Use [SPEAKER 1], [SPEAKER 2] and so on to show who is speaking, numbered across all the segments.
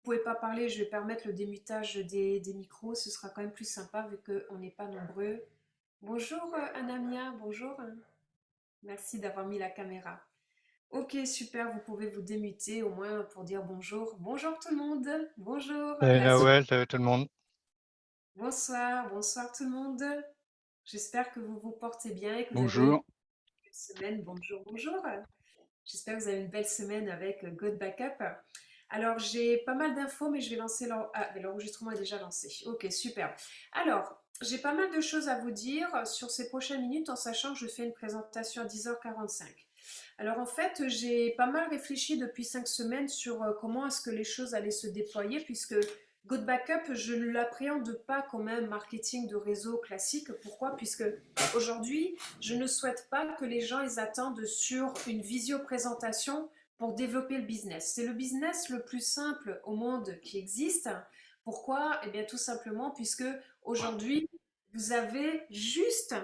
[SPEAKER 1] pouvez pas parler, je vais permettre le démutage des micros, ce sera quand même plus sympa vu qu'on n'est pas nombreux. Bonjour Anamia, bonjour. Merci d'avoir mis la caméra. Ok, super, vous pouvez vous démuter au moins pour dire bonjour. Bonjour tout le monde, bonjour.
[SPEAKER 2] Salut Nawel, salut tout le monde.
[SPEAKER 1] Bonsoir, bonsoir tout le monde. J'espère que vous vous portez bien et que vous avez une
[SPEAKER 2] Bonjour.
[SPEAKER 1] belle semaine. Bonjour, bonjour. J'espère que vous avez une belle semaine avec God Backup. Alors, j'ai pas mal d'infos, mais je vais lancer mais l'enregistrement est déjà lancé. Ok, super. Alors, j'ai pas mal de choses à vous dire sur ces prochaines minutes en sachant que je fais une présentation à 10h45. Alors, en fait, j'ai pas mal réfléchi depuis 5 semaines sur comment est-ce que les choses allaient se déployer puisque Good Backup, je ne l'appréhende pas comme un marketing de réseau classique. Pourquoi? Puisque aujourd'hui, je ne souhaite pas que les gens ils attendent sur une visio-présentation pour développer le business. C'est le business le plus simple au monde qui existe. Pourquoi? Eh bien, tout simplement puisque aujourd'hui, vous avez juste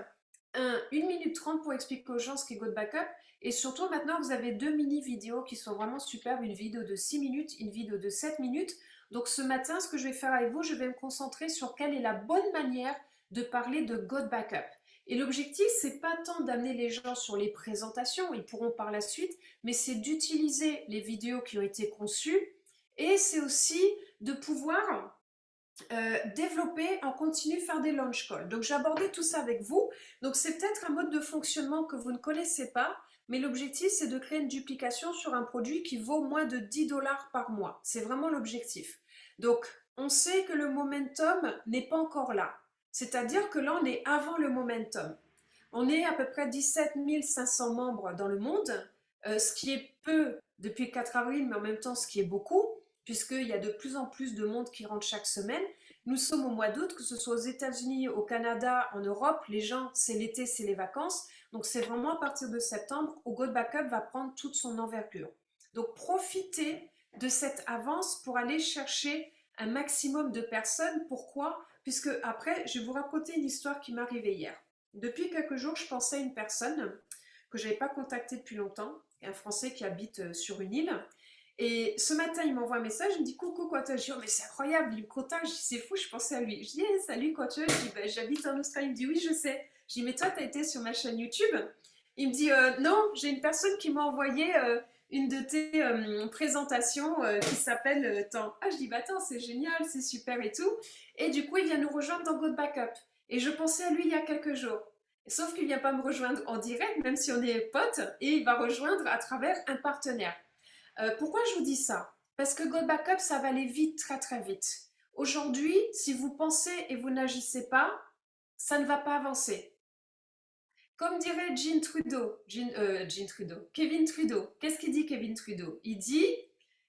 [SPEAKER 1] 1 minute 30 pour expliquer aux gens ce qu'est Good Backup. Et surtout, maintenant, vous avez 2 mini-vidéos qui sont vraiment superbes. Une vidéo de 6 minutes, une vidéo de 7 minutes. Donc, ce matin, ce que je vais faire avec vous, je vais me concentrer sur quelle est la bonne manière de parler de God Backup. Et l'objectif, c'est pas tant d'amener les gens sur les présentations, ils pourront par la suite, mais c'est d'utiliser les vidéos qui ont été conçues et c'est aussi de pouvoir développer en continu, faire des launch calls. Donc j'ai abordé tout ça avec vous. Donc c'est peut-être un mode de fonctionnement que vous ne connaissez pas, mais l'objectif c'est de créer une duplication sur un produit qui vaut moins de 10 dollars par mois. C'est vraiment l'objectif. Donc on sait que le momentum n'est pas encore là. C'est-à-dire que là on est avant le momentum. On est à peu près 17 500 membres dans le monde, ce qui est peu depuis le 4 avril, mais en même temps ce qui est beaucoup, puisqu'il y a de plus en plus de monde qui rentre chaque semaine. Nous sommes au mois d'août, que ce soit aux États-Unis, au Canada, en Europe, les gens, c'est l'été, c'est les vacances. Donc c'est vraiment à partir de septembre où Gold Backup va prendre toute son envergure. Donc profitez de cette avance pour aller chercher un maximum de personnes. Pourquoi? Puisque après, je vais vous raconter une histoire qui m'est arrivée hier. Depuis quelques jours, je pensais à une personne que je n'avais pas contactée depuis longtemps, un Français qui habite sur une île. Et ce matin, il m'envoie un message, il me dit coucou quoi je dis oh, mais c'est incroyable, il me contacte, je dis c'est fou, je pensais à lui. Je dis hey, salut quoi je dis bah, j'habite en Australie, il me dit oui je sais. Je dis mais toi t'as été sur ma chaîne YouTube? Il me dit non, j'ai une personne qui m'a envoyé une de tes présentations qui s'appelle tant. Ah je dis bah attends c'est génial, c'est super et tout. Et du coup il vient nous rejoindre dans Good Backup. Et je pensais à lui il y a quelques jours. Sauf qu'il ne vient pas me rejoindre en direct, même si on est potes, et il va rejoindre à travers un partenaire. Pourquoi je vous dis ça? Parce que Go Backup, ça va aller vite, très très vite. Aujourd'hui, si vous pensez et vous n'agissez pas, ça ne va pas avancer. Comme dirait Jean Trudeau, Kevin Trudeau. Qu'est-ce qu'il dit Kevin Trudeau? Il dit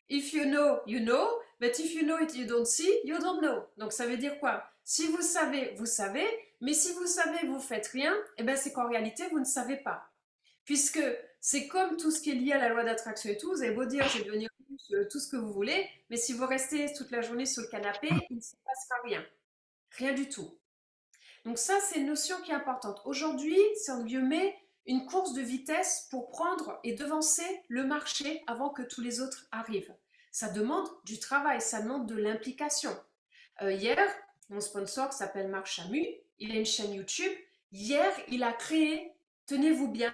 [SPEAKER 1] If you know, you know, but if you know it, you don't see, you don't know. Donc ça veut dire quoi? Si vous savez, vous savez, mais si vous savez, vous faites rien, eh ben c'est qu'en réalité, vous ne savez pas. Puisque c'est comme tout ce qui est lié à la loi d'attraction et tout, vous avez beau dire je vais devenir riche, tout ce que vous voulez, mais si vous restez toute la journée sur le canapé, il ne se passera rien. Rien du tout. Donc ça, c'est une notion qui est importante. Aujourd'hui, c'est en guillemets une course de vitesse pour prendre et devancer le marché avant que tous les autres arrivent. Ça demande du travail, ça demande de l'implication. Hier, mon sponsor qui s'appelle Marc Chamu, il a une chaîne YouTube. Hier, il a créé, tenez-vous bien,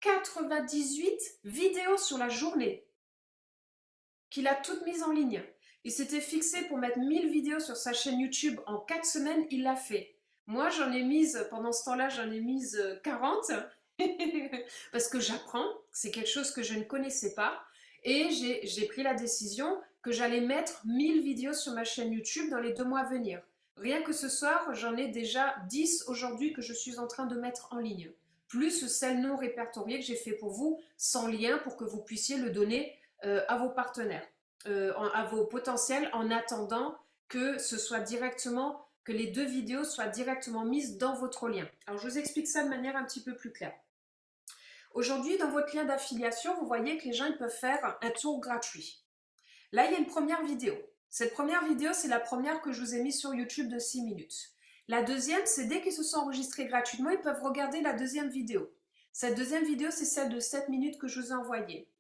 [SPEAKER 1] 98 vidéos sur la journée qu'il a toutes mises en ligne. Il s'était fixé pour mettre 1000 vidéos sur sa chaîne YouTube en 4 semaines, il l'a fait. Moi, j'en ai mise, pendant ce temps-là, j'en ai mise 40 parce que j'apprends, c'est quelque chose que je ne connaissais pas et j'ai pris la décision que j'allais mettre 1000 vidéos sur ma chaîne YouTube dans les 2 mois à venir. Rien que ce soir, j'en ai déjà 10 aujourd'hui que je suis en train de mettre en ligne, plus celles non répertoriées que j'ai fait pour vous, sans lien pour que vous puissiez le donner à vos partenaires, à vos potentiels, en attendant que ce soit directement, que les 2 vidéos soient directement mises dans votre lien. Alors je vous explique ça de manière un petit peu plus claire. Aujourd'hui, dans votre lien d'affiliation, vous voyez que les gens ils peuvent faire un tour gratuit. Là, il y a une première vidéo. Cette première vidéo, c'est la première que je vous ai mise sur YouTube de 6 minutes. La deuxième, c'est dès qu'ils se sont enregistrés gratuitement, ils peuvent regarder la deuxième vidéo. Cette deuxième vidéo, c'est celle de 7 minutes que je vous ai envoyée.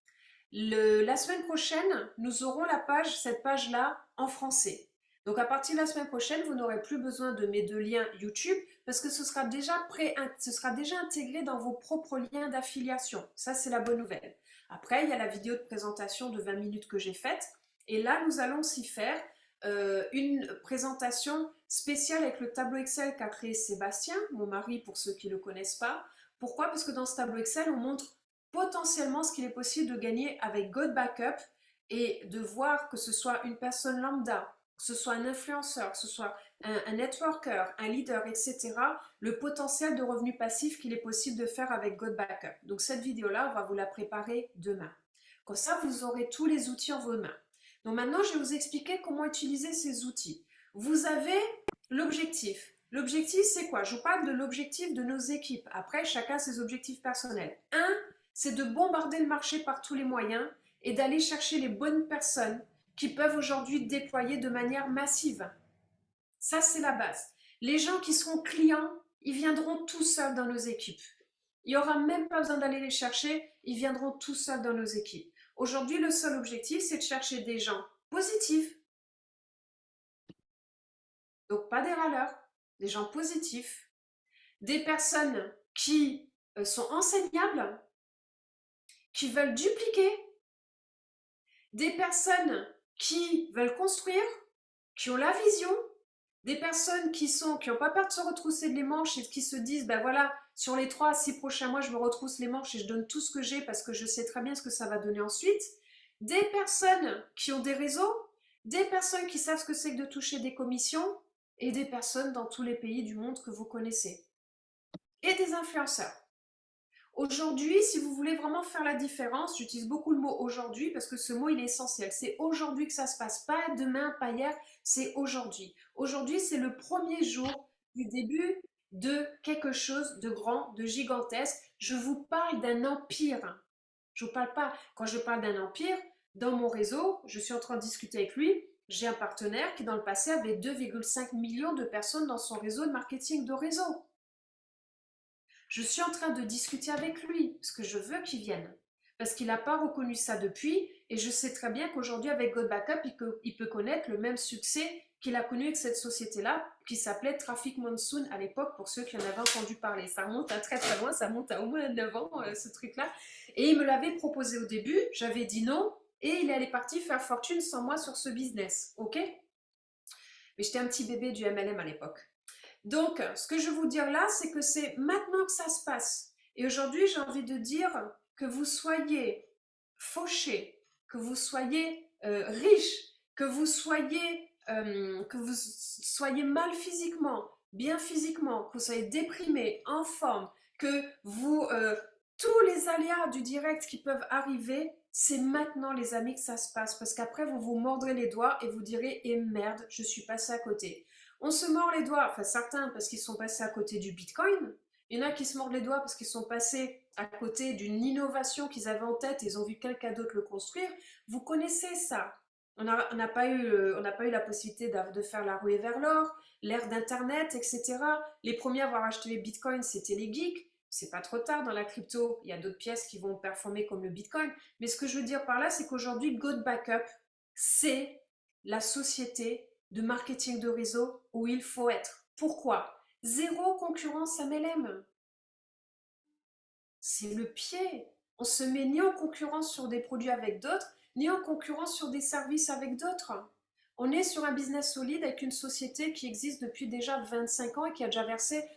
[SPEAKER 1] La semaine prochaine, nous aurons cette page-là en français. Donc à partir de la semaine prochaine, vous n'aurez plus besoin de mes deux liens YouTube parce que ce sera déjà intégré dans vos propres liens d'affiliation. Ça, c'est la bonne nouvelle. Après, il y a la vidéo de présentation de 20 minutes que j'ai faite. Et là, nous allons s'y faire une présentation spéciale avec le tableau Excel qu'a créé Sébastien, mon mari pour ceux qui ne le connaissent pas. Pourquoi? Parce que dans ce tableau Excel, on montre potentiellement ce qu'il est possible de gagner avec God Backup et de voir que ce soit une personne lambda, que ce soit un influenceur, que ce soit un networker, un leader, etc., le potentiel de revenus passifs qu'il est possible de faire avec God Backup. Donc cette vidéo-là, on va vous la préparer demain. Comme ça, vous aurez tous les outils en vos mains. Donc maintenant, je vais vous expliquer comment utiliser ces outils. Vous avez l'objectif. L'objectif, c'est quoi? Je vous parle de l'objectif de nos équipes. Après, chacun ses objectifs personnels. Un, c'est de bombarder le marché par tous les moyens et d'aller chercher les bonnes personnes qui peuvent aujourd'hui déployer de manière massive. Ça, c'est la base. Les gens qui seront clients, ils viendront tout seuls dans nos équipes. Il n'y aura même pas besoin d'aller les chercher, ils viendront tout seuls dans nos équipes. Aujourd'hui, le seul objectif, c'est de chercher des gens positifs. Donc, pas des râleurs, des gens positifs. Des personnes qui sont enseignables, qui veulent dupliquer. Des personnes qui veulent construire, qui ont la vision. Des personnes qui n'ont pas peur de se retrousser les manches et qui se disent, ben voilà, sur les 3 à 6 prochains mois, je me retrousse les manches et je donne tout ce que j'ai parce que je sais très bien ce que ça va donner ensuite. Des personnes qui ont des réseaux, des personnes qui savent ce que c'est que de toucher des commissions et des personnes dans tous les pays du monde que vous connaissez. Et des influenceurs. Aujourd'hui, si vous voulez vraiment faire la différence, j'utilise beaucoup le mot aujourd'hui parce que ce mot il est essentiel. C'est aujourd'hui que ça se passe, pas demain, pas hier, c'est aujourd'hui. Aujourd'hui, c'est le premier jour du début de quelque chose de grand, de gigantesque. Je vous parle d'un empire. Je vous parle pas, quand je parle d'un empire, dans mon réseau, je suis en train de discuter avec lui, j'ai un partenaire qui dans le passé avait 2,5 millions de personnes dans son réseau de marketing de réseau. Je suis en train de discuter avec lui, parce que je veux qu'il vienne. Parce qu'il n'a pas reconnu ça depuis, et je sais très bien qu'aujourd'hui, avec God Backup, il peut connaître le même succès qu'il a connu avec cette société-là, qui s'appelait Traffic Monsoon à l'époque, pour ceux qui en avaient entendu parler. Ça remonte à très très loin, ça monte à au moins 9 ans, ce truc-là. Et il me l'avait proposé au début, j'avais dit non, et il allait partir faire fortune sans moi sur ce business, ok? Mais j'étais un petit bébé du MLM à l'époque. Donc, ce que je veux vous dire là, c'est que c'est maintenant que ça se passe. Et aujourd'hui, j'ai envie de dire que vous soyez fauché, que vous soyez riche, que vous soyez mal physiquement, bien physiquement, que vous soyez déprimé, en forme, que vous tous les aléas du direct qui peuvent arriver, c'est maintenant les amis que ça se passe parce qu'après vous vous mordrez les doigts et vous direz et merde, je suis passé à côté. On se mord les doigts, enfin certains parce qu'ils sont passés à côté du Bitcoin, il y en a qui se mordent les doigts parce qu'ils sont passés à côté d'une innovation qu'ils avaient en tête et ils ont vu quelqu'un d'autre le construire. Vous connaissez ça. On n'a pas eu la possibilité de faire la ruée vers l'or, l'ère d'Internet, etc. Les premiers à avoir acheté les bitcoins, c'était les geeks. C'est pas trop tard dans la crypto. Il y a d'autres pièces qui vont performer comme le bitcoin. Mais ce que je veux dire par là, c'est qu'aujourd'hui, God Backup, c'est la société de marketing de réseau où il faut être. Pourquoi? Zéro concurrence MLM. C'est le pied. On se met ni en concurrence sur des produits avec d'autres, ni en concurrence sur des services avec d'autres. On est sur un business solide avec une société qui existe depuis déjà 25 ans et qui a déjà versé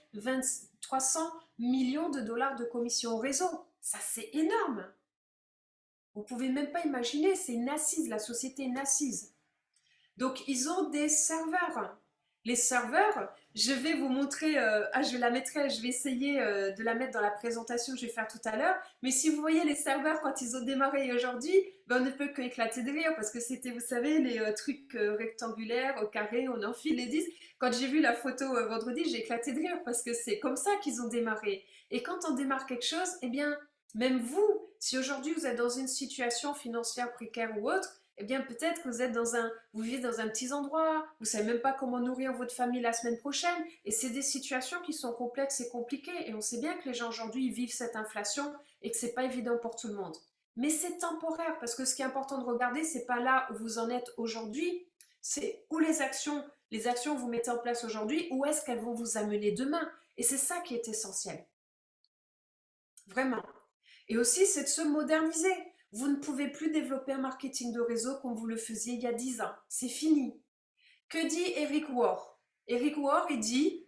[SPEAKER 1] 300 millions de dollars de commissions au réseau. Ça, c'est énorme. Vous ne pouvez même pas imaginer, c'est une assise, la société est une assise. Donc, ils ont des serveurs. Les serveurs, je vais vous montrer, je vais essayer de la mettre dans la présentation que je vais faire tout à l'heure. Mais si vous voyez les serveurs quand ils ont démarré aujourd'hui, ben on ne peut que éclater de rire parce que c'était, vous savez, les trucs rectangulaires, au carré, on enfile les disques. Quand j'ai vu la photo vendredi, j'ai éclaté de rire parce que c'est comme ça qu'ils ont démarré. Et quand on démarre quelque chose, eh bien, même vous, si aujourd'hui vous êtes dans une situation financière précaire ou autre, eh bien peut-être que vous vivez dans un petit endroit, vous savez même pas comment nourrir votre famille la semaine prochaine, et c'est des situations qui sont complexes et compliquées, et on sait bien que les gens aujourd'hui vivent cette inflation et que c'est pas évident pour tout le monde. Mais c'est temporaire parce que ce qui est important de regarder, c'est pas là où vous en êtes aujourd'hui, c'est où les actions que vous mettez en place aujourd'hui, où est-ce qu'elles vont vous amener demain. Et c'est ça qui est essentiel, vraiment. Et aussi, c'est de se moderniser. Vous ne pouvez plus développer un marketing de réseau comme vous le faisiez il y a 10 ans. C'est fini. Que dit Eric Worre? Eric Worre, il dit,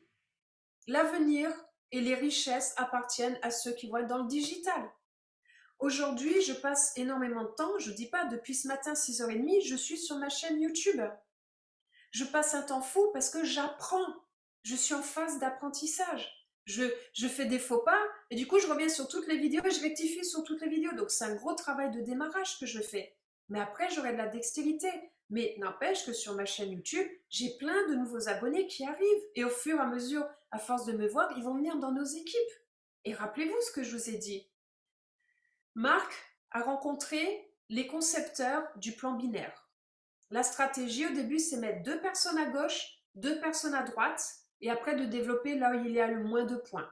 [SPEAKER 1] l'avenir et les richesses appartiennent à ceux qui vont être dans le digital. Aujourd'hui, je passe énormément de temps, je ne dis pas depuis ce matin 6h30, je suis sur ma chaîne YouTube. Je passe un temps fou parce que j'apprends. Je suis en phase d'apprentissage. Je fais des faux pas et du coup, je reviens sur toutes les vidéos et je rectifie sur toutes les vidéos. Donc, c'est un gros travail de démarrage que je fais. Mais après, j'aurai de la dextérité. Mais n'empêche que sur ma chaîne YouTube, j'ai plein de nouveaux abonnés qui arrivent. Et au fur et à mesure, à force de me voir, ils vont venir dans nos équipes. Et rappelez-vous ce que je vous ai dit. Marc a rencontré les concepteurs du plan binaire. La stratégie au début, c'est mettre 2 personnes à gauche, 2 personnes à droite, et après de développer là où il y a le moins de points.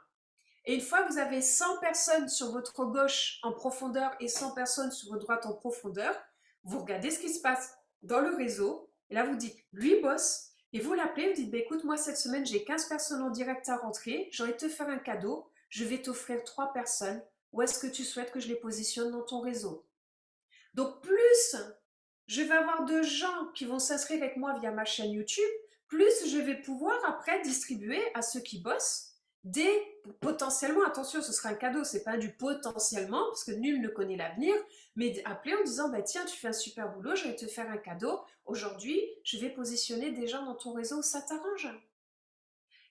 [SPEAKER 1] Et une fois que vous avez 100 personnes sur votre gauche en profondeur et 100 personnes sur votre droite en profondeur, vous regardez ce qui se passe dans le réseau, et là vous dites, lui bosse, et vous l'appelez, vous dites, bah, écoute, moi cette semaine j'ai 15 personnes en direct à rentrer, j'ai envie de te faire un cadeau, je vais t'offrir 3 personnes, où est-ce que tu souhaites que je les positionne dans ton réseau? Donc plus je vais avoir de gens qui vont s'inscrire avec moi via ma chaîne YouTube, plus je vais pouvoir après distribuer à ceux qui bossent des potentiellement, attention, ce sera un cadeau, c'est pas du potentiellement, parce que nul ne connaît l'avenir, mais appeler en disant, bah tiens, tu fais un super boulot, je vais te faire un cadeau, aujourd'hui, je vais positionner des gens dans ton réseau, ça t'arrange.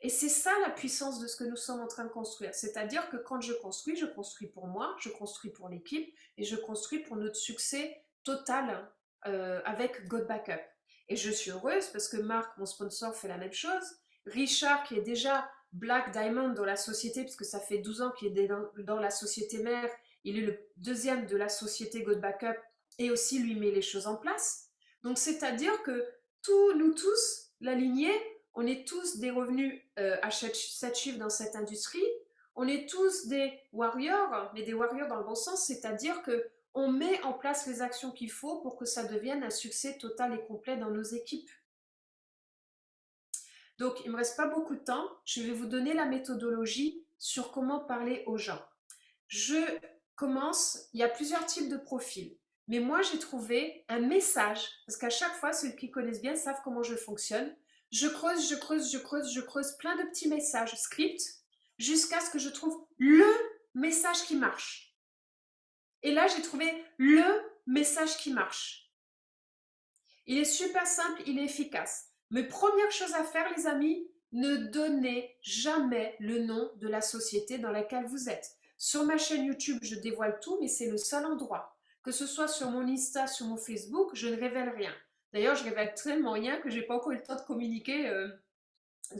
[SPEAKER 1] Et c'est ça la puissance de ce que nous sommes en train de construire. C'est-à-dire que quand je construis pour moi, je construis pour l'équipe et je construis pour notre succès total avec God Backup. Et je suis heureuse parce que Marc, mon sponsor, fait la même chose. Richard, qui est déjà Black Diamond dans la société, puisque ça fait 12 ans qu'il est dans la société mère, il est le deuxième de la société God Backup et aussi lui met les choses en place. Donc c'est-à-dire que nous tous, la lignée, on est tous des revenus à 7 chiffres dans cette industrie. On est tous des warriors, mais des warriors dans le bon sens, c'est-à-dire que on met en place les actions qu'il faut pour que ça devienne un succès total et complet dans nos équipes. Donc, il ne me reste pas beaucoup de temps. Je vais vous donner la méthodologie sur comment parler aux gens. Je commence, il y a plusieurs types de profils. Mais moi, j'ai trouvé un message, parce qu'à chaque fois, ceux qui connaissent bien savent comment je fonctionne. Je creuse plein de petits messages scripts jusqu'à ce que je trouve le message qui marche. Et là, j'ai trouvé le message qui marche. Il est super simple, il est efficace. Mais première chose à faire, les amis, ne donnez jamais le nom de la société dans laquelle vous êtes. Sur ma chaîne YouTube, je dévoile tout, mais c'est le seul endroit. Que ce soit sur mon Insta, sur mon Facebook, je ne révèle rien. D'ailleurs, je révèle tellement rien que je n'ai pas encore eu le temps de communiquer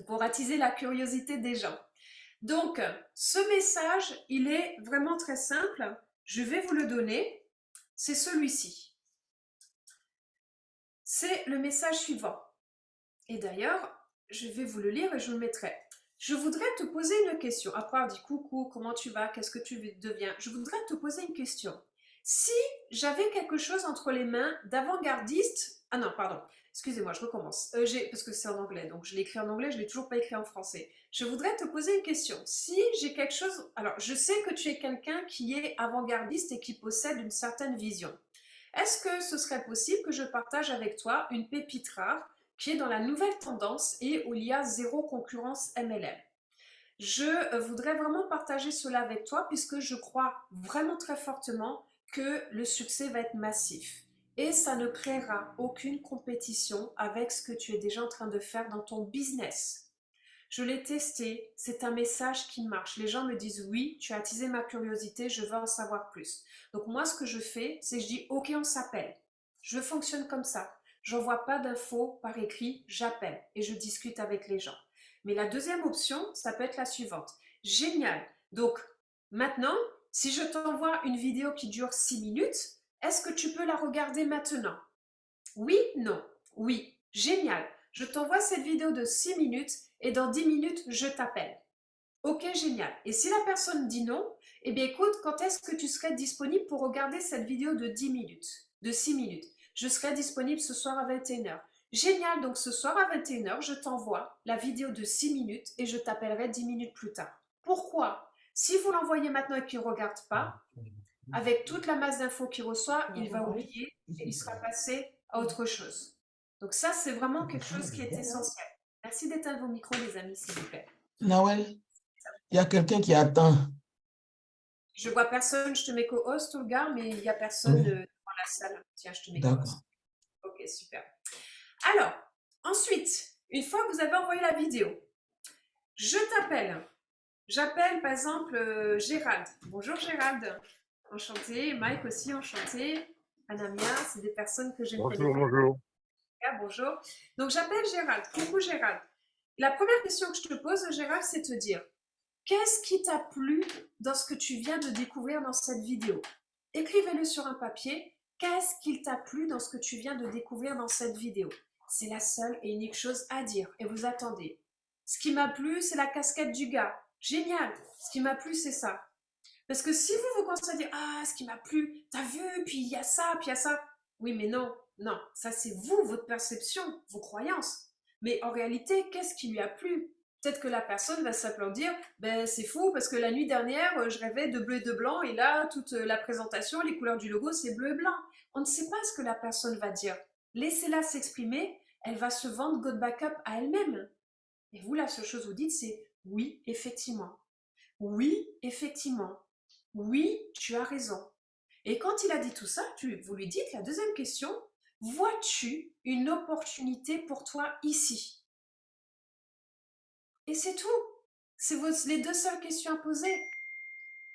[SPEAKER 1] pour attiser la curiosité des gens. Donc, ce message, il est vraiment très simple. Je vais vous le donner. C'est celui-ci. C'est le message suivant. Et d'ailleurs, je vais vous le lire et je le mettrai. Je voudrais te poser une question. Après, on dit coucou, comment tu vas, qu'est-ce que tu deviens? Je voudrais te poser une question. Si j'avais quelque chose entre les mains d'avant-gardiste... Ah non, pardon. Excusez-moi, je recommence. Parce que c'est en anglais, donc je l'ai écrit en anglais, je ne l'ai toujours pas écrit en français. Je voudrais te poser une question. Si j'ai quelque chose... Alors, je sais que tu es quelqu'un qui est avant-gardiste et qui possède une certaine vision. Est-ce que ce serait possible que je partage avec toi une pépite rare qui est dans la nouvelle tendance et où il y a zéro concurrence MLM? Je voudrais vraiment partager cela avec toi puisque je crois vraiment très fortement que le succès va être massif. Et ça ne créera aucune compétition avec ce que tu es déjà en train de faire dans ton business. Je l'ai testé, c'est un message qui marche. Les gens me disent oui, tu as attisé ma curiosité, je veux en savoir plus. Donc moi, ce que je fais, c'est que je dis ok, on s'appelle. Je fonctionne comme ça. J'envoie pas d'infos par écrit, j'appelle et je discute avec les gens. Mais la deuxième option, ça peut être la suivante. Génial. Donc maintenant, si je t'envoie une vidéo qui dure 6 minutes, est-ce que tu peux la regarder maintenant? Oui, non. Oui, génial. Je t'envoie cette vidéo de 6 minutes et dans 10 minutes, je t'appelle. Ok, génial. Et si la personne dit non, Eh bien, écoute, quand est-ce que tu serais disponible pour regarder cette vidéo de 10 minutes, de 6 minutes? Je serai disponible ce soir à 21h. Génial, donc ce soir à 21h, je t'envoie la vidéo de 6 minutes et je t'appellerai 10 minutes plus tard. Pourquoi? Si vous l'envoyez maintenant et qu'il ne regarde pas, avec toute la masse d'infos qu'il reçoit, il va oublier et il sera passé à autre chose. Donc ça, c'est vraiment quelque chose qui est essentiel. Merci d'éteindre vos micros, les amis, s'il vous plaît.
[SPEAKER 2] Nawel, il y a quelqu'un qui attend.
[SPEAKER 1] Je vois personne, je te mets co-host, Olga, mais il n'y a personne
[SPEAKER 2] Oui,
[SPEAKER 1] dans la salle. Tiens, je te mets
[SPEAKER 2] d'accord.
[SPEAKER 1] co-host. Ok, super. Alors, ensuite, une fois que vous avez envoyé la vidéo, je t'appelle. J'appelle par exemple Gérald. Bonjour Gérald. Enchanté. Mike aussi, enchanté. Anamia, c'est des personnes que je ne connais
[SPEAKER 3] Bonjour,
[SPEAKER 1] pas.
[SPEAKER 3] bonjour.
[SPEAKER 1] Bonjour. Donc j'appelle Gérald. Coucou Gérald. La première question que je te pose, Gérald, c'est de te dire, qu'est-ce qui t'a plu dans ce que tu viens de découvrir dans cette vidéo? Écrivez-le sur un papier. Qu'est-ce qui t'a plu dans ce que tu viens de découvrir dans cette vidéo? C'est la seule et unique chose à dire. Et vous attendez. Ce qui m'a plu, c'est la casquette du gars. Génial. Ce qui m'a plu, c'est ça. Parce que si vous vous constatez, ah, ce qui m'a plu, t'as vu, puis il y a ça, puis il y a ça. Oui, mais non, non. Ça, c'est vous, votre perception, vos croyances. Mais en réalité, qu'est-ce qui lui a plu? Peut-être que la personne va simplement dire, ben c'est fou parce que la nuit dernière, je rêvais de bleu et de blanc et là, toute la présentation, les couleurs du logo, c'est bleu et blanc. On ne sait pas ce que la personne va dire. Laissez-la s'exprimer, elle va se vendre God Backup à elle-même. Et vous, la seule chose que vous dites, c'est oui, effectivement. Oui, effectivement. Oui, tu as raison. Et quand il a dit tout ça, vous lui dites la deuxième question, vois-tu une opportunité pour toi ici? Et c'est tout. C'est les deux seules questions à poser.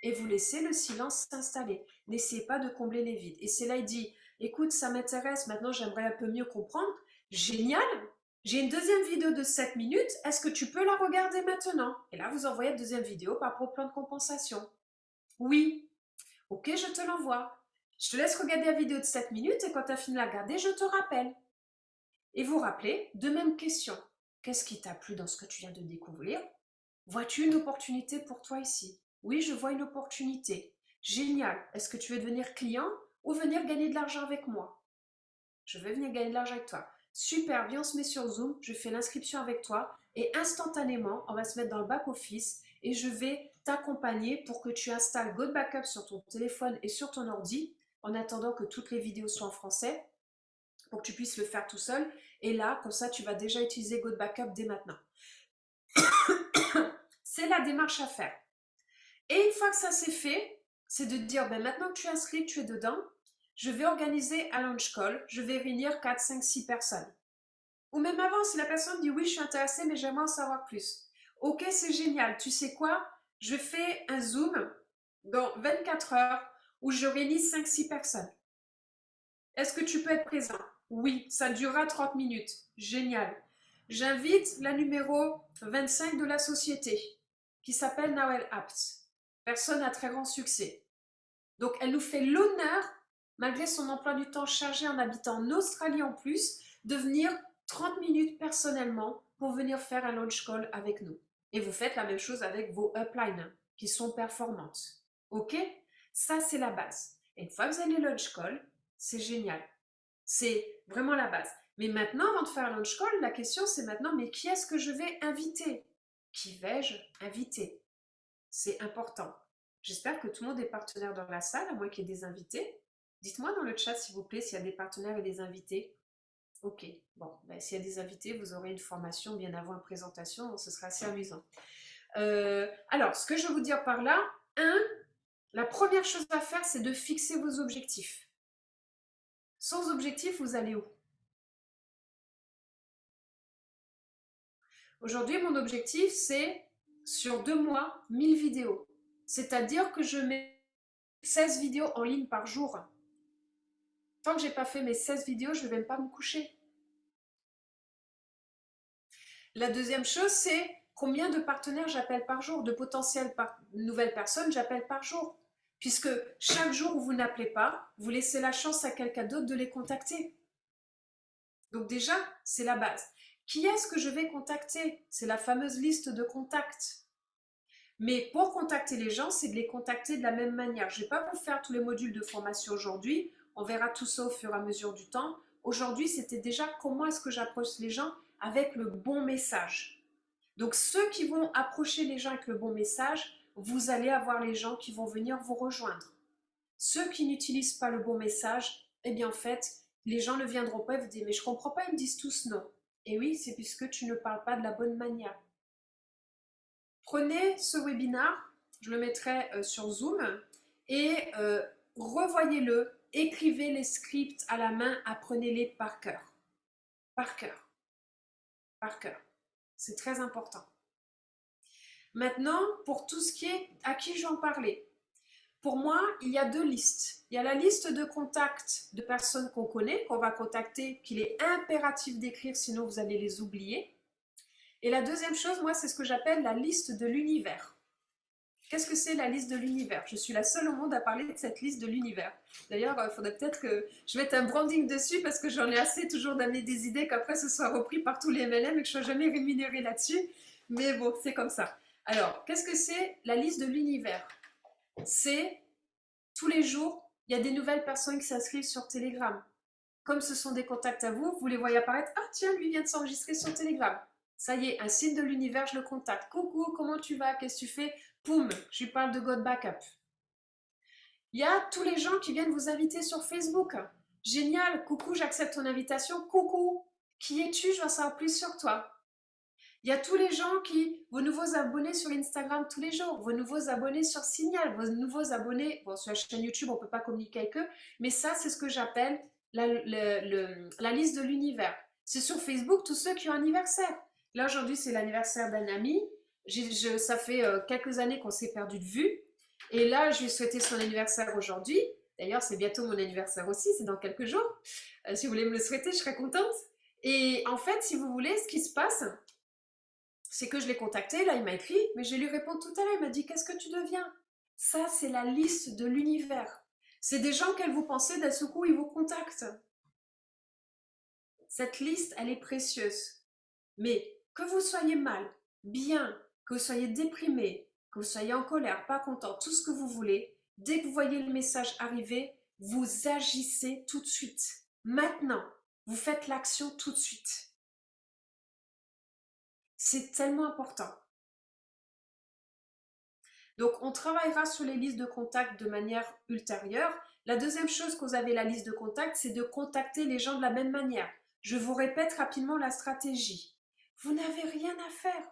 [SPEAKER 1] Et vous laissez le silence s'installer. N'essayez pas de combler les vides. Et c'est là il dit, écoute, ça m'intéresse, maintenant j'aimerais un peu mieux comprendre. Génial, j'ai une deuxième vidéo de 7 minutes, est-ce que tu peux la regarder maintenant? Et là, vous envoyez la deuxième vidéo par rapport au plan de compensation. Oui, ok, je te l'envoie. Je te laisse regarder la vidéo de 7 minutes et quand tu as fini de la regarder, je te rappelle. Et vous rappelez, deux mêmes questions. Qu'est-ce qui t'a plu dans ce que tu viens de découvrir? Vois-tu une opportunité pour toi ici? Oui, je vois une opportunité. Génial. Est-ce que tu veux devenir client ou venir gagner de l'argent avec moi? Je veux venir gagner de l'argent avec toi. Super, viens, on se met sur Zoom, je fais l'inscription avec toi et instantanément, on va se mettre dans le back-office et je vais t'accompagner pour que tu installes God Backup sur ton téléphone et sur ton ordi en attendant que toutes les vidéos soient en français pour que tu puisses le faire tout seul. Et là, comme ça, tu vas déjà utiliser God Backup dès maintenant. C'est la démarche à faire. Et une fois que ça c'est fait, c'est de dire, ben maintenant que tu es inscrit, tu es dedans, je vais organiser un launch call, je vais réunir 4, 5, 6 personnes. Ou même avant, si la personne dit oui, je suis intéressée, mais j'aimerais en savoir plus. Ok, c'est génial. Tu sais quoi? Je fais un Zoom dans 24 heures où je réunis 5, 6 personnes. Est-ce que tu peux être présent? Oui, ça durera 30 minutes. Génial. J'invite la numéro 25 de la société qui s'appelle Nawel Apps. Personne à très grand succès. Donc, elle nous fait l'honneur, malgré son emploi du temps chargé en habitant en Australie en plus, de venir 30 minutes personnellement pour venir faire un launch call avec nous. Et vous faites la même chose avec vos uplines qui sont performantes. OK? Ça, c'est la base. Et une fois que vous avez les launch call, c'est génial. C'est vraiment la base. Mais maintenant, avant de faire un launch call, la question c'est maintenant, mais qui est-ce que je vais inviter? Qui vais-je inviter? C'est important. J'espère que tout le monde est partenaire dans la salle, à moins qu'il y ait des invités. Dites-moi dans le chat, s'il vous plaît, s'il y a des partenaires et des invités. Ok, bon, ben, s'il y a des invités, vous aurez une formation bien avant la présentation, ce sera assez amusant. Alors, ce que je veux vous dire par là, la première chose à faire, c'est de fixer vos objectifs. Sans objectif, vous allez où? Aujourd'hui, mon objectif, c'est sur 2 mois, 1000 vidéos. C'est-à-dire que je mets 16 vidéos en ligne par jour. Tant que je n'ai pas fait mes 16 vidéos, je ne vais même pas me coucher. La deuxième chose, c'est combien de partenaires j'appelle par jour, de potentielles nouvelles personnes j'appelle par jour. Puisque chaque jour où vous n'appelez pas, vous laissez la chance à quelqu'un d'autre de les contacter. Donc déjà, c'est la base. Qui est-ce que je vais contacter? C'est la fameuse liste de contacts. Mais pour contacter les gens, c'est de les contacter de la même manière. Je ne vais pas vous faire tous les modules de formation aujourd'hui. On verra tout ça au fur et à mesure du temps. Aujourd'hui, c'était déjà comment est-ce que j'approche les gens avec le bon message. Donc, ceux qui vont approcher les gens avec le bon message, vous allez avoir les gens qui vont venir vous rejoindre. Ceux qui n'utilisent pas le bon message, eh bien, en fait, les gens ne viendront pas et vous dire, mais je ne comprends pas, ils me disent tous non. Et oui, c'est puisque tu ne parles pas de la bonne manière. Prenez ce webinaire, je le mettrai sur Zoom, et revoyez-le, écrivez les scripts à la main, apprenez-les par cœur. Par cœur. Par cœur. C'est très important. Maintenant, pour tout ce qui est à qui je vais en parler. Pour moi, il y a deux listes. Il y a la liste de contacts de personnes qu'on connaît, qu'on va contacter, qu'il est impératif d'écrire, sinon vous allez les oublier. Et la deuxième chose, moi, c'est ce que j'appelle la liste de l'univers. Qu'est-ce que c'est la liste de l'univers? Je suis la seule au monde à parler de cette liste de l'univers. D'ailleurs, il faudrait peut-être que je mette un branding dessus parce que j'en ai assez toujours d'amener des idées qu'après ce soit repris par tous les MLM et que je ne sois jamais rémunérée là-dessus. Mais bon, c'est comme ça. Alors, qu'est-ce que c'est la liste de l'univers? C'est tous les jours, il y a des nouvelles personnes qui s'inscrivent sur Telegram. Comme ce sont des contacts à vous, vous les voyez apparaître. Ah tiens, lui vient de s'enregistrer sur Telegram. Ça y est, un site de l'univers, je le contacte. Coucou, comment tu vas? Qu'est-ce que tu fais? Poum, je lui parle de God Backup. Il y a tous les gens qui viennent vous inviter sur Facebook. Génial, coucou, j'accepte ton invitation. Coucou, qui es-tu? Je veux en savoir plus sur toi. Il y a tous les gens vos nouveaux abonnés sur Instagram tous les jours, vos nouveaux abonnés sur Signal, vos nouveaux abonnés, bon, sur la chaîne YouTube, on ne peut pas communiquer avec eux, mais ça, c'est ce que j'appelle la liste de l'univers. C'est sur Facebook, tous ceux qui ont anniversaire. Là, aujourd'hui, c'est l'anniversaire d'un ami. Ça fait quelques années qu'on s'est perdu de vue. Et là, je lui ai souhaité son anniversaire aujourd'hui. D'ailleurs, c'est bientôt mon anniversaire aussi, c'est dans quelques jours. Si vous voulez me le souhaiter, je serais contente. Et en fait, si vous voulez, ce qui se passe, c'est que je l'ai contacté, là il m'a écrit, mais je vais lui répondre tout à l'heure, il m'a dit qu'est-ce que tu deviens? Ça c'est la liste de l'univers. C'est des gens qu'elle vous pensez, d'un seul coup ils vous contactent. Cette liste, elle est précieuse. Mais que vous soyez mal, bien, que vous soyez déprimé, que vous soyez en colère, pas content, tout ce que vous voulez, dès que vous voyez le message arriver, vous agissez tout de suite. Maintenant, vous faites l'action tout de suite. C'est tellement important. Donc, on travaillera sur les listes de contacts de manière ultérieure. La deuxième chose quand vous avez la liste de contacts, c'est de contacter les gens de la même manière. Je vous répète rapidement la stratégie. Vous n'avez rien à faire.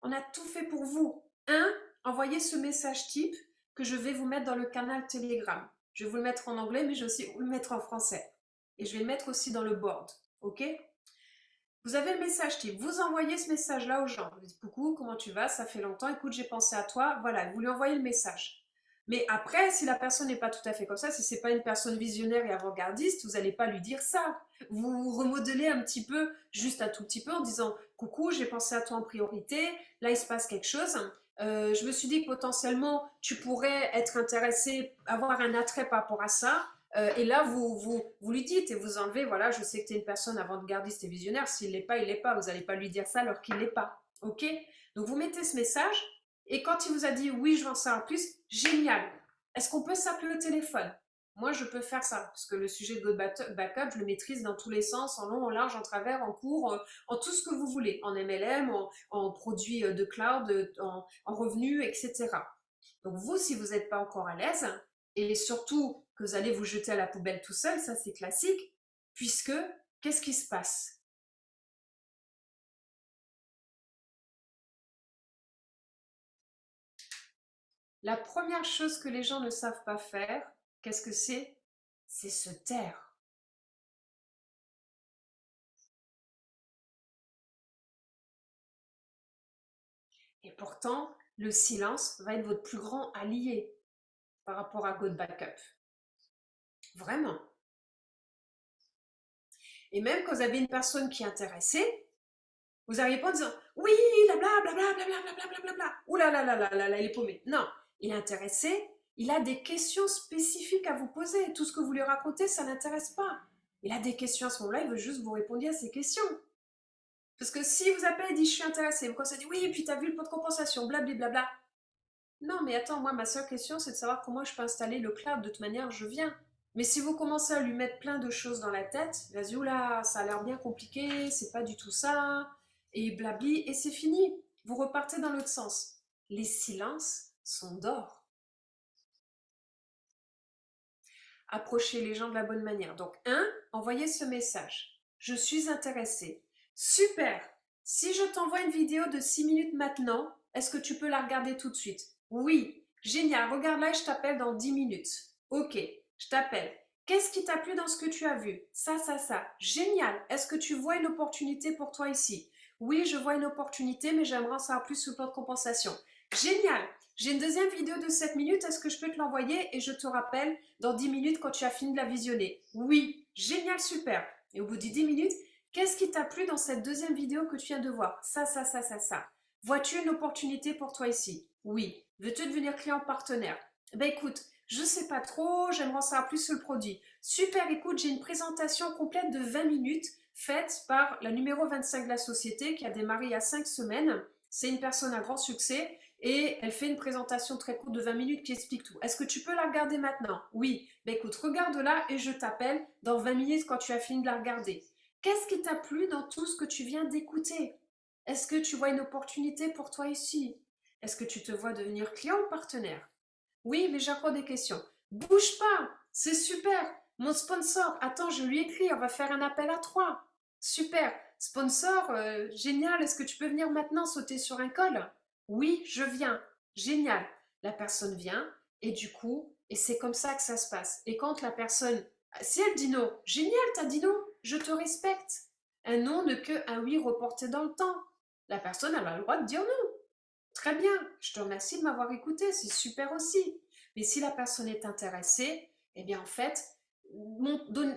[SPEAKER 1] On a tout fait pour vous. 1. Envoyez ce message type que je vais vous mettre dans le canal Telegram. Je vais vous le mettre en anglais, mais je vais aussi vous le mettre en français. Et je vais le mettre aussi dans le board. OK? Vous avez le message type, vous envoyez ce message-là aux gens. Vous dites coucou, comment tu vas? Ça fait longtemps, écoute, j'ai pensé à toi. Voilà, vous lui envoyez le message. Mais après, si la personne n'est pas tout à fait comme ça, si ce n'est pas une personne visionnaire et avant-gardiste, vous n'allez pas lui dire ça. Vous remodelez un petit peu, juste un tout petit peu, en disant coucou, j'ai pensé à toi en priorité, là il se passe quelque chose. Je me suis dit que potentiellement tu pourrais être intéressé, avoir un attrait par rapport à ça. Et là, vous lui dites et vous enlevez, voilà, je sais que tu es une personne avant-gardiste et visionnaire, s'il ne l'est pas, il ne l'est pas. Vous n'allez pas lui dire ça alors qu'il ne l'est pas. OK? Donc, vous mettez ce message et quand il vous a dit oui, je veux en savoir plus, génial. Est-ce qu'on peut s'appeler au téléphone? Moi, je peux faire ça parce que le sujet de God Backup, je le maîtrise dans tous les sens, en long, en large, en travers, en cours, en tout ce que vous voulez, en MLM, en produits de cloud, en revenus, etc. Donc, vous, si vous n'êtes pas encore à l'aise, et surtout que vous allez vous jeter à la poubelle tout seul, ça c'est classique, puisque qu'est-ce qui se passe? La première chose que les gens ne savent pas faire, qu'est-ce que c'est? C'est se taire. Et pourtant, le silence va être votre plus grand allié par rapport à God Backup. Vraiment. Et même quand vous avez une personne qui est intéressée, vous n'arrivez pas en disant oui, la bla bla bla bla bla bla bla bla bla. Ouh là là là là là là, il est paumé. Non, il est intéressé, il a des questions spécifiques à vous poser. Tout ce que vous lui racontez, ça n'intéresse pas. Il a des questions à ce moment-là, il veut juste que vous répondiez à ces questions. Parce que si vous appelez et dit je suis intéressé, vous commencez à dire oui, et puis tu as vu le pot de compensation, blablabla. Non, mais attends, moi, ma seule question, c'est de savoir comment je peux installer le cloud. De toute manière, je viens. Mais si vous commencez à lui mettre plein de choses dans la tête, il va se dire, oula, ça a l'air bien compliqué, c'est pas du tout ça, et blabli, et c'est fini. Vous repartez dans l'autre sens. Les silences sont d'or. Approchez les gens de la bonne manière. Donc, envoyez ce message. Je suis intéressée. Super. Si je t'envoie une vidéo de 6 minutes maintenant, est-ce que tu peux la regarder tout de suite? Oui. Génial. Regarde là et je t'appelle dans 10 minutes. Ok. Je t'appelle. Qu'est-ce qui t'a plu dans ce que tu as vu? Ça, ça, ça. Génial. Est-ce que tu vois une opportunité pour toi ici? Oui, je vois une opportunité, mais j'aimerais en savoir plus sur le plan de compensation. Génial. J'ai une deuxième vidéo de 7 minutes. Est-ce que je peux te l'envoyer et je te rappelle dans 10 minutes quand tu as fini de la visionner? Oui. Génial, super. Et au bout de 10 minutes, qu'est-ce qui t'a plu dans cette deuxième vidéo que tu viens de voir? Ça, ça, ça, ça, ça. Vois-tu une opportunité pour toi ici? Oui. Veux-tu devenir client partenaire? Ben écoute, je ne sais pas trop, j'aimerais en savoir plus sur le produit. Super, écoute, j'ai une présentation complète de 20 minutes faite par la numéro 25 de la société qui a démarré il y a 5 semaines. C'est une personne à grand succès et elle fait une présentation très courte de 20 minutes qui explique tout. Est-ce que tu peux la regarder maintenant? Oui. Ben écoute, regarde-la et je t'appelle dans 20 minutes quand tu as fini de la regarder. Qu'est-ce qui t'a plu dans tout ce que tu viens d'écouter? Est-ce que tu vois une opportunité pour toi ici? Est-ce que tu te vois devenir client ou partenaire? Oui, mais j'ai encore des questions. Bouge pas, c'est super. Mon sponsor, attends, je lui écris, on va faire un appel à trois. Super. Sponsor, génial, est-ce que tu peux venir maintenant sauter sur un col? Oui, je viens. Génial. La personne vient et du coup, et c'est comme ça que ça se passe. Et quand la personne, si elle dit non, génial, t'as dit non, je te respecte. Un non ne que un oui reporté dans le temps. La personne, elle a le droit de dire non. Très bien, je te remercie de m'avoir écouté, c'est super aussi. Mais si la personne est intéressée, eh bien en fait,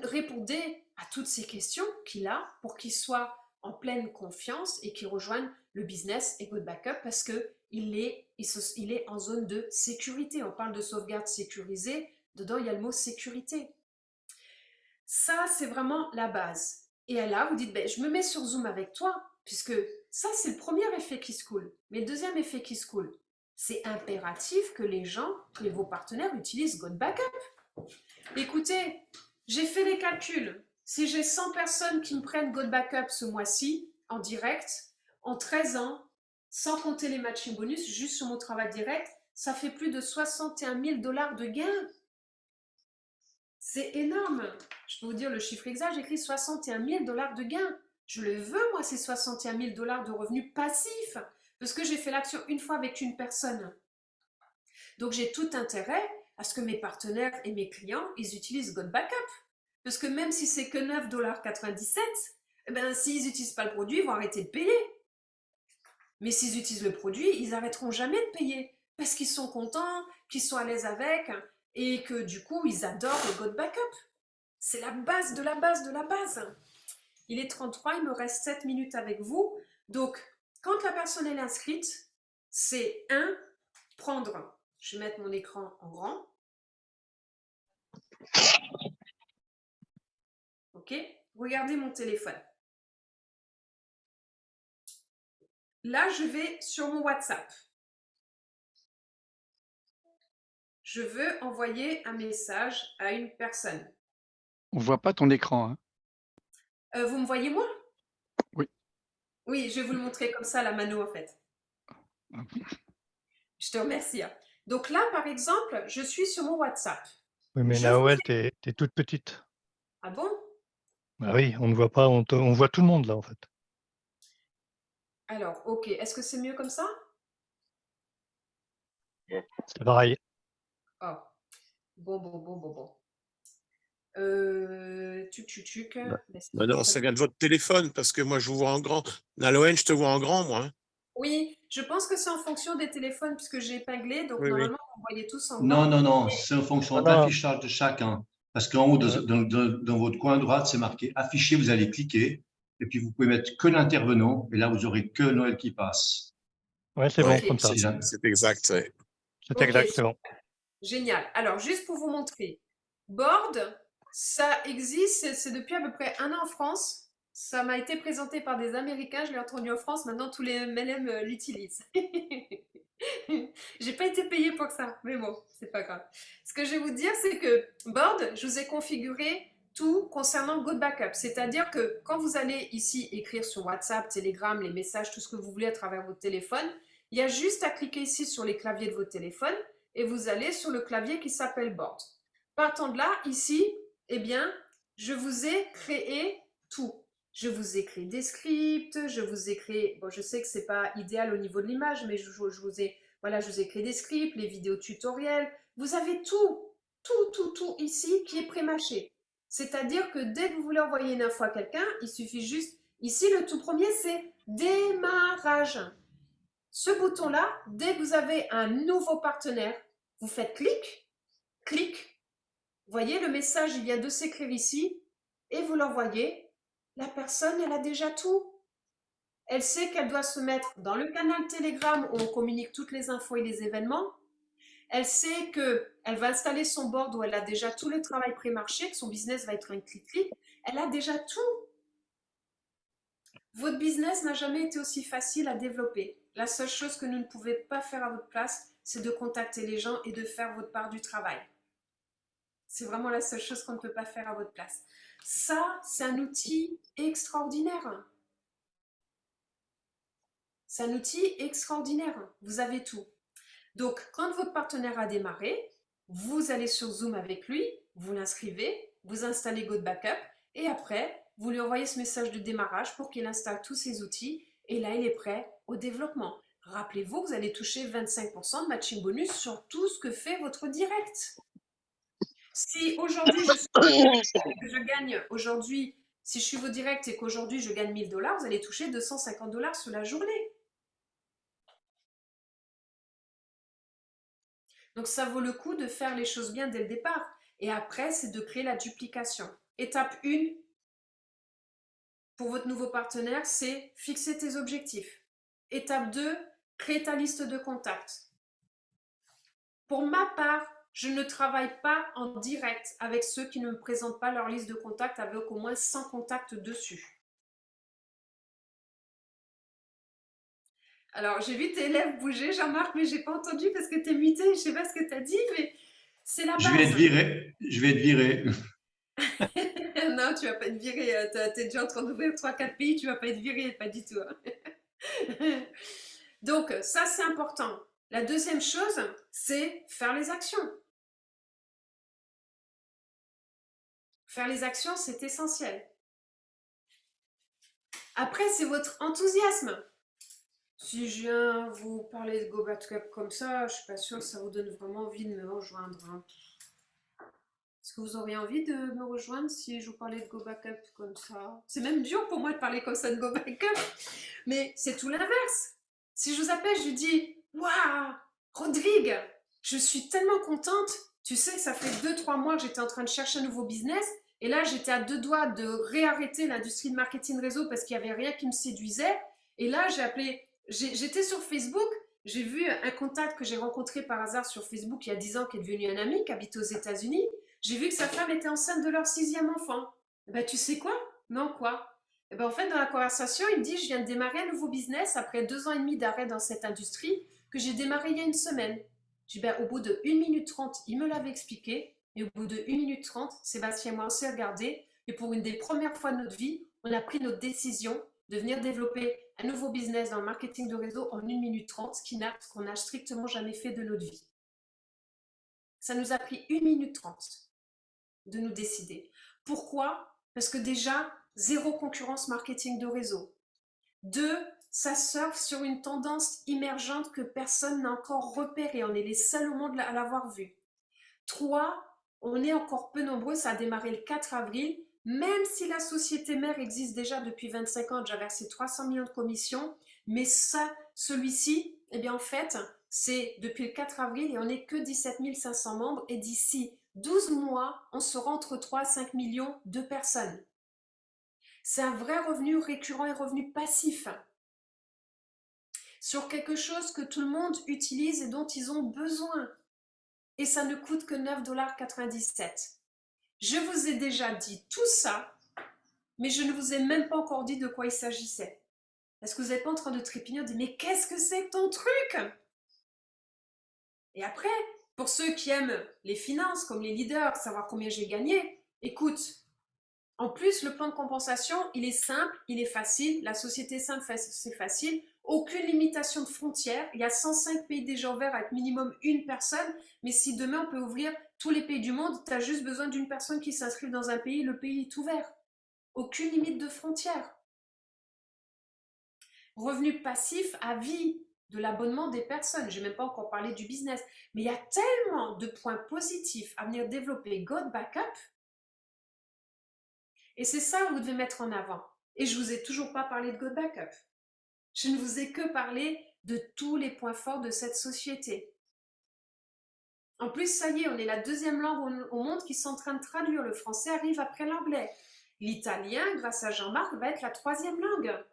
[SPEAKER 1] répondez à toutes ces questions qu'il a pour qu'il soit en pleine confiance et qu'il rejoigne le business et Good Backup parce qu'il est en zone de sécurité. On parle de sauvegarde sécurisée, dedans il y a le mot sécurité. Ça, c'est vraiment la base. Et là, vous dites, ben, je me mets sur Zoom avec toi, puisque ça, c'est le premier effet qui se coule. Mais le deuxième effet qui se coule, c'est impératif que les gens, que vos partenaires utilisent Good Backup. Écoutez, j'ai fait les calculs. Si j'ai 100 personnes qui me prennent Good Backup ce mois-ci, en direct, en 13 ans, sans compter les matching bonus, juste sur mon travail direct, ça fait plus de 61 000 $ de gains. C'est énorme. Je peux vous dire le chiffre exact, j'ai écrit 61 000 $ de gains. Je le veux, moi, ces 61 000 $ de revenus passifs, parce que j'ai fait l'action une fois avec une personne. Donc, j'ai tout intérêt à ce que mes partenaires et mes clients, ils utilisent Good Backup. Parce que même si c'est que 9,97 $, eh ben, s'ils n'utilisent pas le produit, ils vont arrêter de payer. Mais s'ils utilisent le produit, ils n'arrêteront jamais de payer. Parce qu'ils sont contents, qu'ils sont à l'aise avec, et que du coup, ils adorent le Good Backup. C'est la base de la base de la base. Il est 33, il me reste 7 minutes avec vous. Donc, quand la personne est inscrite, c'est prendre. Je vais mettre mon écran en grand. OK? Regardez mon téléphone. Là, je vais sur mon WhatsApp. Je veux envoyer un message à une personne.
[SPEAKER 3] On voit pas ton écran, hein?
[SPEAKER 1] Vous me voyez moi?
[SPEAKER 3] Oui.
[SPEAKER 1] Oui, je vais vous le montrer comme ça, la mano, en fait. Je te remercie. Donc là, par exemple, je suis sur mon WhatsApp.
[SPEAKER 4] Oui, mais Naouel, t'es toute petite.
[SPEAKER 1] Ah bon?
[SPEAKER 4] Bah oui, on ne voit pas, on voit tout le monde là en fait.
[SPEAKER 1] Alors, OK. Est-ce que c'est mieux comme ça?
[SPEAKER 4] C'est pareil.
[SPEAKER 1] Oh. Bon. Tuc.
[SPEAKER 5] Bah non, ça vient de votre téléphone, parce que moi, je vous vois en grand. Nalouen, je te vois en grand, moi.
[SPEAKER 1] Oui, je pense que c'est en fonction des téléphones puisque j'ai épinglé, donc
[SPEAKER 5] Oui.
[SPEAKER 1] normalement, vous voyez tous en
[SPEAKER 6] Non,
[SPEAKER 1] grand.
[SPEAKER 6] non, c'est en fonction
[SPEAKER 4] Ah
[SPEAKER 6] de
[SPEAKER 4] non.
[SPEAKER 6] l'affichage de chacun. Parce qu'en haut, dans votre coin droite, c'est marqué afficher, vous allez cliquer, et puis vous pouvez mettre que l'intervenant, et là, vous aurez que Noël qui passe.
[SPEAKER 4] Ouais, c'est
[SPEAKER 1] Ok.
[SPEAKER 4] bon comme ça.
[SPEAKER 5] C'est exact. Ouais.
[SPEAKER 4] C'est
[SPEAKER 1] Ok,
[SPEAKER 4] exact, c'est bon.
[SPEAKER 1] génial. Alors, juste pour vous montrer, Board, ça existe, c'est depuis à peu près 1 an en France. Ça m'a été présenté par des Américains, je l'ai entendu en France, maintenant tous les MLM l'utilisent. J'ai pas été payée pour ça, mais bon, c'est pas grave. Ce que je vais vous dire, c'est que Board, je vous ai configuré tout concernant Go Backup. C'est-à-dire que quand vous allez ici écrire sur WhatsApp, Telegram, les messages, tout ce que vous voulez à travers votre téléphone, il y a juste à cliquer ici sur les claviers de votre téléphone et vous allez sur le clavier qui s'appelle Board. Partant de là, ici, eh bien, je vous ai créé tout. Je vous ai créé des scripts, je vous ai créé, bon, je sais que c'est pas idéal au niveau de l'image, mais je vous ai, voilà, je vous ai créé des scripts, les vidéos tutoriels. Vous avez tout ici qui est pré-mâché. C'est-à-dire que dès que vous voulez envoyer une info à quelqu'un, il suffit juste, ici, le tout premier, c'est démarrage. Ce bouton-là, dès que vous avez un nouveau partenaire, vous faites clic, clic. Vous voyez, le message, il vient de s'écrire ici et vous l'envoyez. La personne, elle a déjà tout. Elle sait qu'elle doit se mettre dans le canal Telegram où on communique toutes les infos et les événements. Elle sait qu'elle va installer son board où elle a déjà tout le travail pré-marché, que son business va être un clic-clic. Elle a déjà tout. Votre business n'a jamais été aussi facile à développer. La seule chose que nous ne pouvons pas faire à votre place, c'est de contacter les gens et de faire votre part du travail. C'est vraiment la seule chose qu'on ne peut pas faire à votre place. Ça, c'est un outil extraordinaire. C'est un outil extraordinaire. Vous avez tout. Donc, quand votre partenaire a démarré, vous allez sur Zoom avec lui, vous l'inscrivez, vous installez GoToBackup et après, vous lui envoyez ce message de démarrage pour qu'il installe tous ses outils et là, il est prêt au développement. Rappelez-vous, vous allez toucher 25% de matching bonus sur tout ce que fait votre direct. Si aujourd'hui, je gagne aujourd'hui, si je suis vos directs et qu'aujourd'hui, je gagne 1000 $, vous allez toucher 250 $ sur la journée. Donc, ça vaut le coup de faire les choses bien dès le départ. Et après, c'est de créer la duplication. Étape 1, pour votre nouveau partenaire, c'est fixer tes objectifs. Étape 2, créer ta liste de contacts. Pour ma part, je ne travaille pas en direct avec ceux qui ne me présentent pas leur liste de contacts avec au moins 100 contacts dessus. Alors, j'ai vu tes lèvres bouger, Jean-Marc, mais je n'ai pas entendu parce que tu es muté. Je ne sais pas ce que tu as dit, mais c'est la base.
[SPEAKER 6] Je vais être viré. Je vais être viré.
[SPEAKER 1] Non, tu ne vas pas être viré. Tu es déjà en train d'ouvrir 3-4 pays, tu ne vas pas être viré, pas du tout. Donc, ça, c'est important. La deuxième chose, c'est faire les actions. Faire les actions, c'est essentiel. Après, c'est votre enthousiasme. Si je viens vous parler de Go Backup comme ça, je ne suis pas sûre que ça vous donne vraiment envie de me rejoindre. Hein. Est-ce que vous auriez envie de me rejoindre si je vous parlais de Go Backup comme ça? C'est même dur pour moi de parler comme ça de Go Backup, mais c'est tout l'inverse. Si je vous appelle, je dis « Waouh, Rodrigue, je suis tellement contente. Tu sais que ça fait 2-3 mois que j'étais en train de chercher un nouveau business et là, j'étais à 2 doigts de réarrêter l'industrie de marketing réseau parce qu'il n'y avait rien qui me séduisait. Et là, j'ai appelé... J'étais sur Facebook, j'ai vu un contact que j'ai rencontré par hasard sur Facebook il y a 10 ans qui est devenu un ami, qui habite aux États-Unis. J'ai vu que sa femme était enceinte de leur 6e enfant. Et ben, tu sais quoi? Non, quoi? Et ben, en fait, dans la conversation, il me dit, je viens de démarrer un nouveau business après 2 ans et demi d'arrêt dans cette industrie que j'ai démarré il y a une semaine. Je dis, ben, au bout de 1 minute 30, il me l'avait expliqué. Et au bout de 1 minute 30, Sébastien et moi, on s'est regardé. Et pour une des premières fois de notre vie, on a pris notre décision de venir développer un nouveau business dans le marketing de réseau en 1 minute 30, ce qu'on n'a strictement jamais fait de notre vie. Ça nous a pris 1 minute 30 de nous décider. Pourquoi? Parce que déjà, 0 concurrence marketing de réseau. 2, ça surfe sur une tendance émergente que personne n'a encore repérée. On est les seuls au monde à l'avoir vue. 3, on est encore peu nombreux, ça a démarré le 4 avril. Même si la société mère existe déjà depuis 25 ans, j'ai versé 300 millions de commissions, mais ça, celui-ci, eh bien en fait, c'est depuis le 4 avril et on n'est que 17 500 membres et d'ici 12 mois, on sera entre 3 et 5 millions de personnes. C'est un vrai revenu récurrent et revenu passif sur quelque chose que tout le monde utilise et dont ils ont besoin. Et ça ne coûte que 9,97 $. Je vous ai déjà dit tout ça, mais je ne vous ai même pas encore dit de quoi il s'agissait. Est-ce que vous n'êtes pas en train de trépigner, de dire mais qu'est-ce que c'est que ton truc? Et après, pour ceux qui aiment les finances, comme les leaders, savoir combien j'ai gagné, écoute, en plus, le plan de compensation, il est simple, il est facile. La société simple, c'est facile. Aucune limitation de frontières. Il y a 105 pays déjà ouverts avec minimum une personne. Mais si demain, on peut ouvrir tous les pays du monde, tu as juste besoin d'une personne qui s'inscrive dans un pays, le pays est ouvert. Aucune limite de frontières. Revenu passif à vie de l'abonnement des personnes. Je n'ai même pas encore parlé du business. Mais il y a tellement de points positifs à venir développer God Backup. Et c'est ça que vous devez mettre en avant. Et je ne vous ai toujours pas parlé de God Backup. Je ne vous ai que parlé de tous les points forts de cette société. En plus, ça y est, on est la deuxième langue au monde qui sont en train de traduire. Le français arrive après l'anglais. L'italien, grâce à Jean-Marc, va être la troisième langue.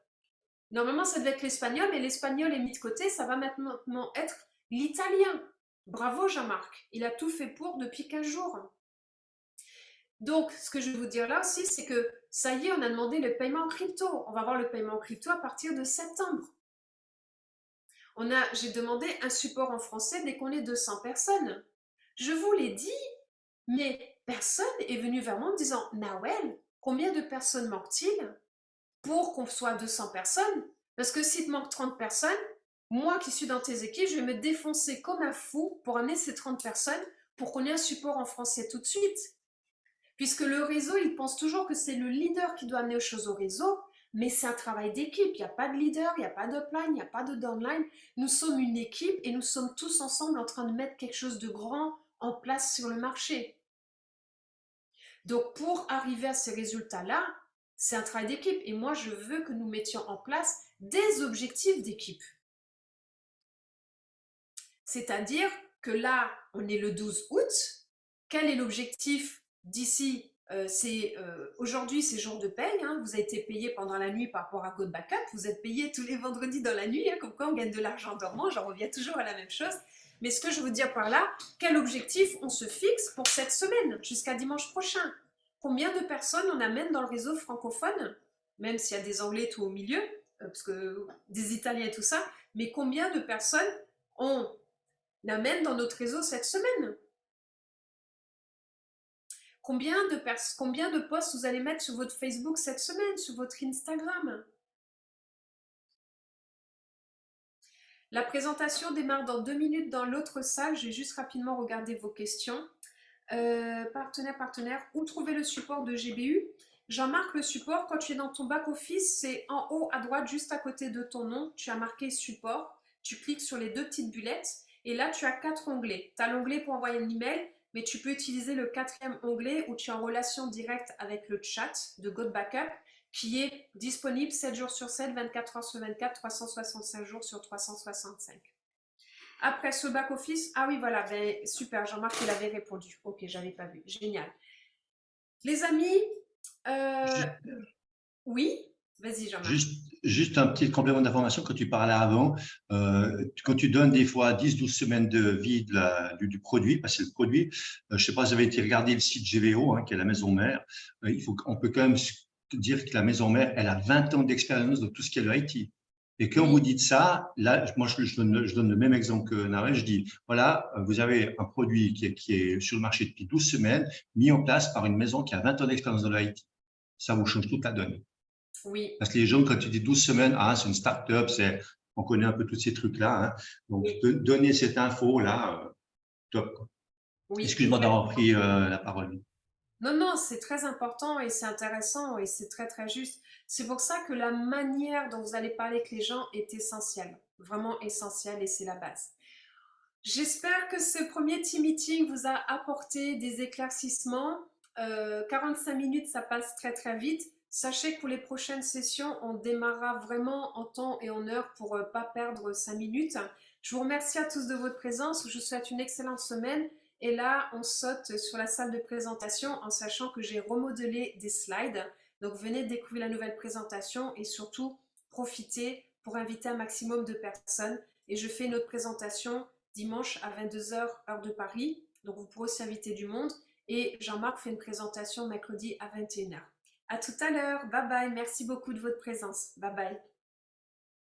[SPEAKER 1] Normalement, ça devait être l'espagnol, mais l'espagnol est mis de côté. Ça va maintenant être l'italien. Bravo Jean-Marc. Il a tout fait pour depuis 15 jours. Donc, ce que je vais vous dire là aussi, c'est que ça y est, on a demandé le paiement en crypto. On va voir le paiement en crypto à partir de septembre. J'ai demandé un support en français dès qu'on est 200 personnes. Je vous l'ai dit, mais personne est venu vers moi en me disant « Nawel, combien de personnes manque-t-il pour qu'on soit 200 personnes? Parce que s'il te manque 30 personnes, moi qui suis dans tes équipes, je vais me défoncer comme un fou pour amener ces 30 personnes pour qu'on ait un support en français tout de suite. » Puisque le réseau, il pense toujours que c'est le leader qui doit amener les choses au réseau, mais c'est un travail d'équipe. Il n'y a pas de leader, il n'y a pas d'upline, il n'y a pas de downline. Nous sommes une équipe et nous sommes tous ensemble en train de mettre quelque chose de grand en place sur le marché. Donc, pour arriver à ces résultats-là, c'est un travail d'équipe. Et moi, je veux que nous mettions en place des objectifs d'équipe. C'est-à-dire que là, on est le 12 août. Quel est l'objectif d'ici aujourd'hui, c'est jour de paye. Hein, vous avez été payé pendant la nuit par rapport à God Backup. Vous êtes payé tous les vendredis dans la nuit. Hein, comme quoi, on gagne de l'argent en dormant. J'en reviens toujours à la même chose. Mais ce que je veux dire par là, quel objectif on se fixe pour cette semaine, jusqu'à dimanche prochain? Combien de personnes on amène dans le réseau francophone, même s'il y a des Anglais tout au milieu, parce que des Italiens et tout ça, mais combien de personnes on amène dans notre réseau cette semaine? Combien de posts vous allez mettre sur votre Facebook cette semaine, sur votre Instagram? La présentation démarre dans 2 minutes dans l'autre salle. Je vais juste rapidement regarder vos questions. Partenaire, où trouver le support de GBU? Jean-Marc, le support, quand tu es dans ton back-office, c'est en haut à droite, juste à côté de ton nom. Tu as marqué support. Tu cliques sur les 2 petites bulettes et là, tu as 4 onglets. Tu as l'onglet pour envoyer un email, mais tu peux utiliser le 4e onglet où tu es en relation directe avec le chat de God Backup qui est disponible 7 jours sur 7, 24 heures sur 24, 365 jours sur 365. Après ce back-office, ah oui, voilà, ben, super, Jean-Marc, il avait répondu. Ok, j'avais pas vu, génial. Les amis, oui, vas-y Jean-Marc.
[SPEAKER 6] Juste un petit complément d'information quand tu parlais avant. Quand tu donnes des fois 10-12 semaines de vie du produit, parce que le produit, je ne sais pas si vous avez été regarder le site GVO, hein, qui est la maison mère, on peut quand même dire que la maison mère, elle a 20 ans d'expérience dans tout ce qui est le IT. Et quand vous dites ça, là, moi, je donne le même exemple que Nawel. Je dis, voilà, vous avez un produit qui est sur le marché depuis 12 semaines, mis en place par une maison qui a 20 ans d'expérience dans le IT. Ça vous change toute la donne.
[SPEAKER 1] Oui.
[SPEAKER 6] Parce que les gens, quand tu dis 12 semaines, ah, c'est une start-up, on connaît un peu tous ces trucs-là. Hein. Donc, donner cette info-là, top. Oui, excuse-moi d'avoir pris la parole.
[SPEAKER 1] Non, c'est très important et c'est intéressant et c'est très, très juste. C'est pour ça que la manière dont vous allez parler avec les gens est essentielle, vraiment essentielle et c'est la base. J'espère que ce premier team meeting vous a apporté des éclaircissements. 45 minutes, ça passe très, très vite. Sachez que pour les prochaines sessions, on démarrera vraiment en temps et en heure pour ne pas perdre 5 minutes. Je vous remercie à tous de votre présence. Je vous souhaite une excellente semaine. Et là, on saute sur la salle de présentation en sachant que j'ai remodelé des slides. Donc, venez découvrir la nouvelle présentation et surtout, profitez pour inviter un maximum de personnes. Et je fais une autre présentation dimanche à 22h, heure de Paris. Donc, vous pourrez aussi inviter du monde. Et Jean-Marc fait une présentation mercredi à 21h. À tout à l'heure. Bye bye. Merci beaucoup de votre présence. Bye bye.